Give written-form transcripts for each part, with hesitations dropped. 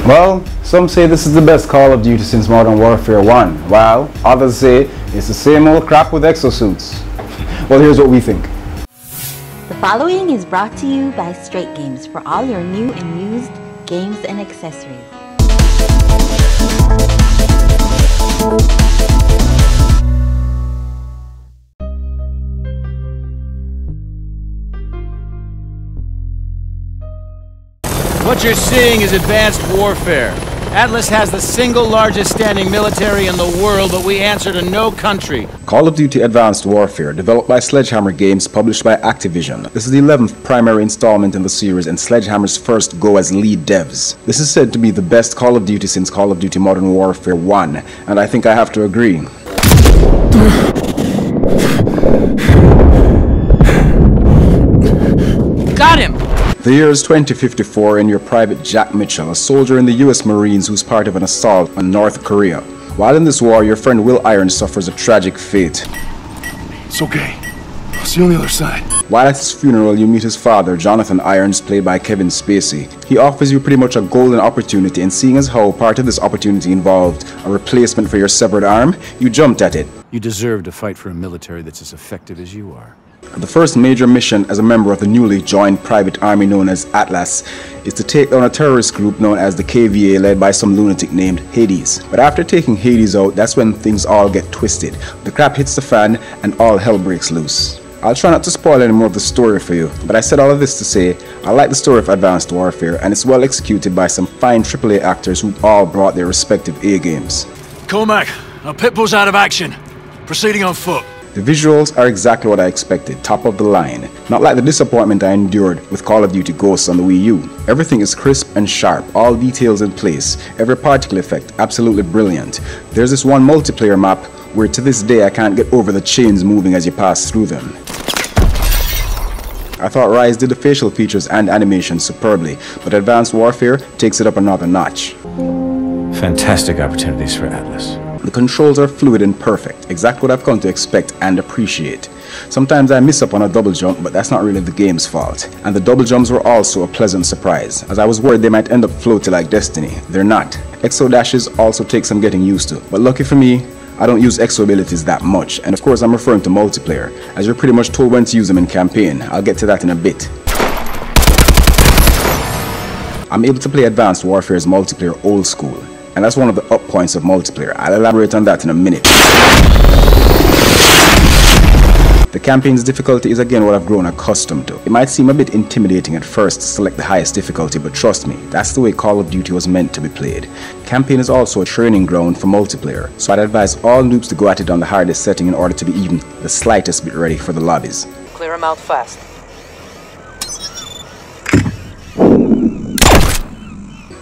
Well, some say this is the best Call of Duty since Modern Warfare 1, while others say it's the same old crap with exosuits. Well, here's what we think. The following is brought to you by Straight Games for all your new and used games and accessories. What you're seeing is advanced warfare. Atlas has the single largest standing military in the world, but we answer to no country. Call of Duty Advanced Warfare, developed by Sledgehammer Games, published by Activision. This is the 11th primary installment in the series and Sledgehammer's first go as lead devs. This is said to be the best Call of Duty since Call of Duty Modern Warfare 1, and I think I have to agree. Got him! The year is 2054 and you're Private Jack Mitchell, a soldier in the US Marines who's part of an assault on North Korea. While in this war, your friend Will Irons suffers a tragic fate. It's okay. I'll see you on the other side. While at his funeral, you meet his father, Jonathan Irons, played by Kevin Spacey. He offers you pretty much a golden opportunity, and seeing as how part of this opportunity involved a replacement for your severed arm, you jumped at it. You deserve to fight for a military that's as effective as you are. The first major mission as a member of the newly joined private army known as Atlas is to take down a terrorist group known as the KVA, led by some lunatic named Hades. But after taking Hades out, that's when things all get twisted. The crap hits the fan and all hell breaks loose. I'll try not to spoil any more of the story for you, but I said all of this to say I like the story of Advanced Warfare, and it's well executed by some fine AAA actors who all brought their respective A games. Cormac, our Pitbull's out of action. Proceeding on foot. The visuals are exactly what I expected, top of the line. Not like the disappointment I endured with Call of Duty Ghosts on the Wii U. Everything is crisp and sharp, all details in place, every particle effect absolutely brilliant. There's this one multiplayer map where to this day I can't get over the chains moving as you pass through them. I thought Rise did the facial features and animation superbly, but Advanced Warfare takes it up another notch. Fantastic opportunities for Atlas. The controls are fluid and perfect, exactly what I've come to expect and appreciate. Sometimes I miss up on a double jump, but that's not really the game's fault. And the double jumps were also a pleasant surprise, as I was worried they might end up floaty like Destiny. They're not. Exo dashes also take some getting used to, but lucky for me, I don't use exo abilities that much, and of course I'm referring to multiplayer, as you're pretty much told when to use them in campaign. I'll get to that in a bit. I'm able to play Advanced Warfare's multiplayer old school, and that's one of the up points of multiplayer. I'll elaborate on that in a minute. The campaign's difficulty is again what I've grown accustomed to. It might seem a bit intimidating at first to select the highest difficulty, but trust me, that's the way Call of Duty was meant to be played. Campaign is also a training ground for multiplayer, so I'd advise all noobs to go at it on the hardest setting in order to be even the slightest bit ready for the lobbies. Clear them out fast.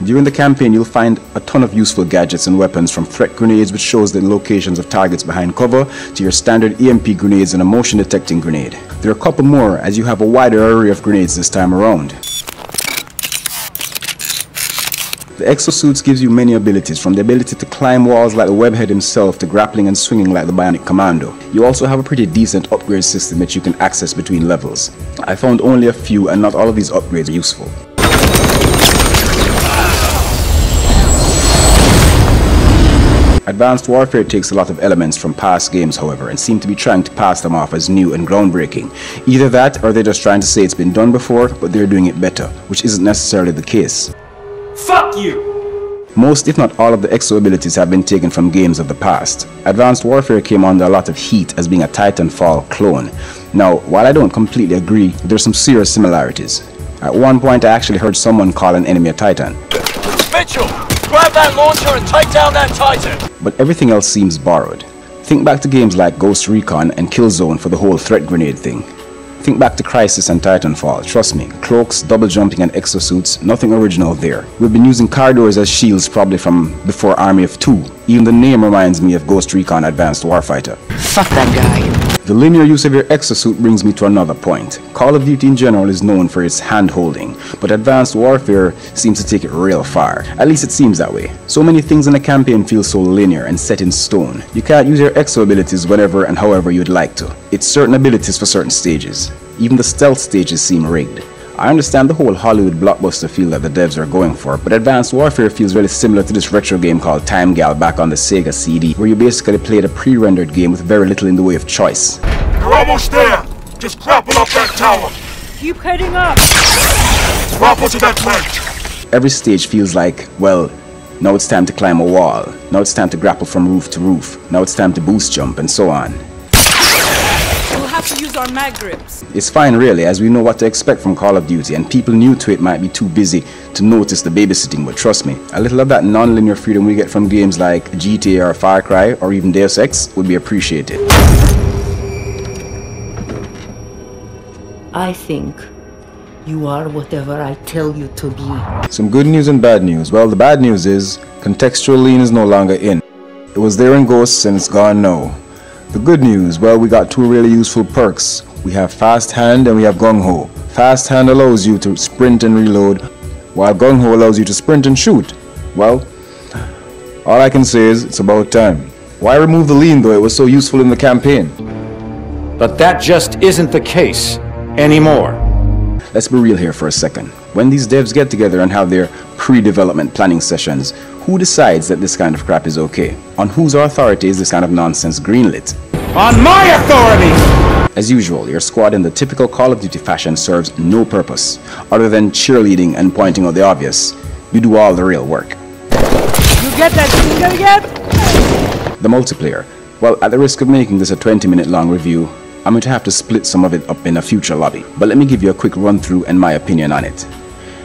During the campaign, you'll find a ton of useful gadgets and weapons, from threat grenades, which shows the locations of targets behind cover, to your standard EMP grenades and a motion detecting grenade. There are a couple more, as you have a wider array of grenades this time around. The exosuits gives you many abilities, from the ability to climb walls like the webhead himself to grappling and swinging like the bionic commando. You also have a pretty decent upgrade system that you can access between levels. I found only a few, and not all of these upgrades are useful. Advanced Warfare takes a lot of elements from past games, however, and seem to be trying to pass them off as new and groundbreaking. Either that, or they're just trying to say it's been done before, but they're doing it better, which isn't necessarily the case. Fuck you! Most, if not all, of the exo abilities have been taken from games of the past. Advanced Warfare came under a lot of heat as being a Titanfall clone. Now, while I don't completely agree, there's some serious similarities. At one point I actually heard someone call an enemy a Titan. Mitchell! Grab that launcher and take down that Titan! But everything else seems borrowed. Think back to games like Ghost Recon and Killzone for the whole threat grenade thing. Think back to Crysis and Titanfall. Trust me, cloaks, double jumping and exosuits, nothing original there. We've been using car doors as shields probably from before Army of Two. Even the name reminds me of Ghost Recon Advanced Warfighter. Fuck that guy. The linear use of your exosuit brings me to another point. Call of Duty in general is known for its hand-holding, but Advanced Warfare seems to take it real far. At least it seems that way. So many things in the campaign feel so linear and set in stone. You can't use your exo abilities whenever and however you'd like to. It's certain abilities for certain stages. Even the stealth stages seem rigged. I understand the whole Hollywood blockbuster feel that the devs are going for, but Advanced Warfare feels really similar to this retro game called Time Gal back on the Sega CD, where you basically played a pre-rendered game with very little in the way of choice. You're almost there! Just grapple up that tower! Keep heading up! Grapple to that ledge! Every stage feels like, well, now it's time to climb a wall, now it's time to grapple from roof to roof, now it's time to boost jump, and so on. We'll have to use our mag grips. It's fine really, as we know what to expect from Call of Duty, and people new to it might be too busy to notice the babysitting, but trust me, a little of that non-linear freedom we get from games like GTA or Far Cry or even Deus Ex would be appreciated. I think you are whatever I tell you to be. Some good news and bad news. Well, the bad news is contextual lean is no longer in. It was there in Ghosts and it's gone now. The good news, well, we got two really useful perks. We have Fast Hand and we have Gung Ho. Fast Hand allows you to sprint and reload, while Gung Ho allows you to sprint and shoot. Well, all I can say is it's about time. Why remove the lean though? It was so useful in the campaign. But that just isn't the case anymore. Let's be real here for a second. When these devs get together and have their pre-development planning sessions, who decides that this kind of crap is okay? On whose authority is this kind of nonsense greenlit? On my authority! As usual, your squad in the typical Call of Duty fashion serves no purpose, other than cheerleading and pointing out the obvious. You do all the real work. You get that finger yet? The multiplayer. Well, at the risk of making this a 20-minute long review, I'm going to have to split some of it up in a future lobby, but let me give you a quick run through and my opinion on it.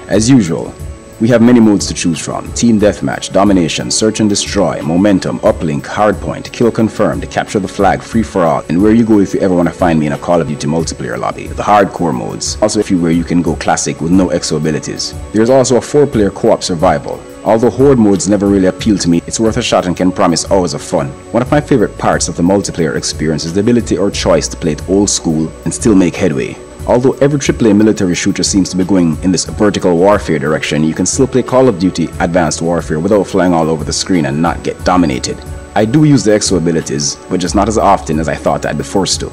As usual, we have many modes to choose from: Team Deathmatch, Domination, Search and Destroy, Momentum, Uplink, Hardpoint, Kill Confirmed, Capture the Flag, Free for All, and where you go if you ever want to find me in a Call of Duty multiplayer lobby, the hardcore modes, also if you where you can go classic with no exo abilities. There's also a 4-player co-op survival. Although horde modes never really appeal to me, it's worth a shot and can promise hours of fun. One of my favorite parts of the multiplayer experience is the ability or choice to play it old school and still make headway. Although every AAA military shooter seems to be going in this vertical warfare direction, you can still play Call of Duty Advanced Warfare without flying all over the screen and not get dominated. I do use the exo abilities, but just not as often as I thought I'd be forced to.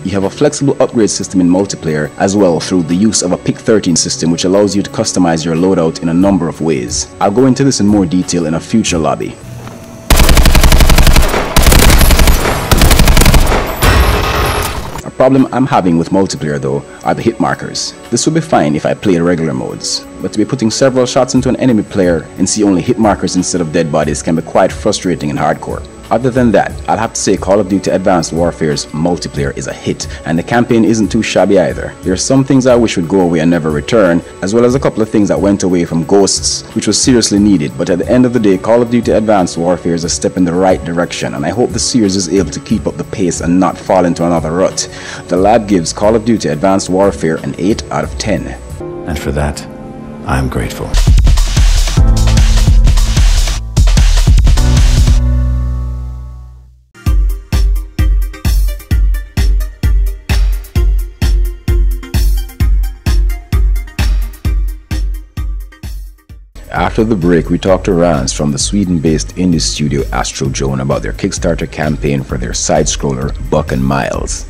You have a flexible upgrade system in multiplayer as well through the use of a Pick 13 system, which allows you to customize your loadout in a number of ways. I'll go into this in more detail in a future lobby. A problem I'm having with multiplayer though are the hit markers. This would be fine if I played regular modes, but to be putting several shots into an enemy player and see only hit markers instead of dead bodies can be quite frustrating in hardcore. Other than that, I'll have to say Call of Duty Advanced Warfare's multiplayer is a hit, and the campaign isn't too shabby either. There are some things I wish would go away and never return, as well as a couple of things that went away from Ghosts, which was seriously needed, but at the end of the day, Call of Duty Advanced Warfare is a step in the right direction, and I hope the series is able to keep up the pace and not fall into another rut. The lab gives Call of Duty Advanced Warfare an 8 out of 10. And for that, I'm grateful. After the break, we talked to Rans from the Sweden-based indie studio Astro Joan about their Kickstarter campaign for their side-scroller Buck and Miles.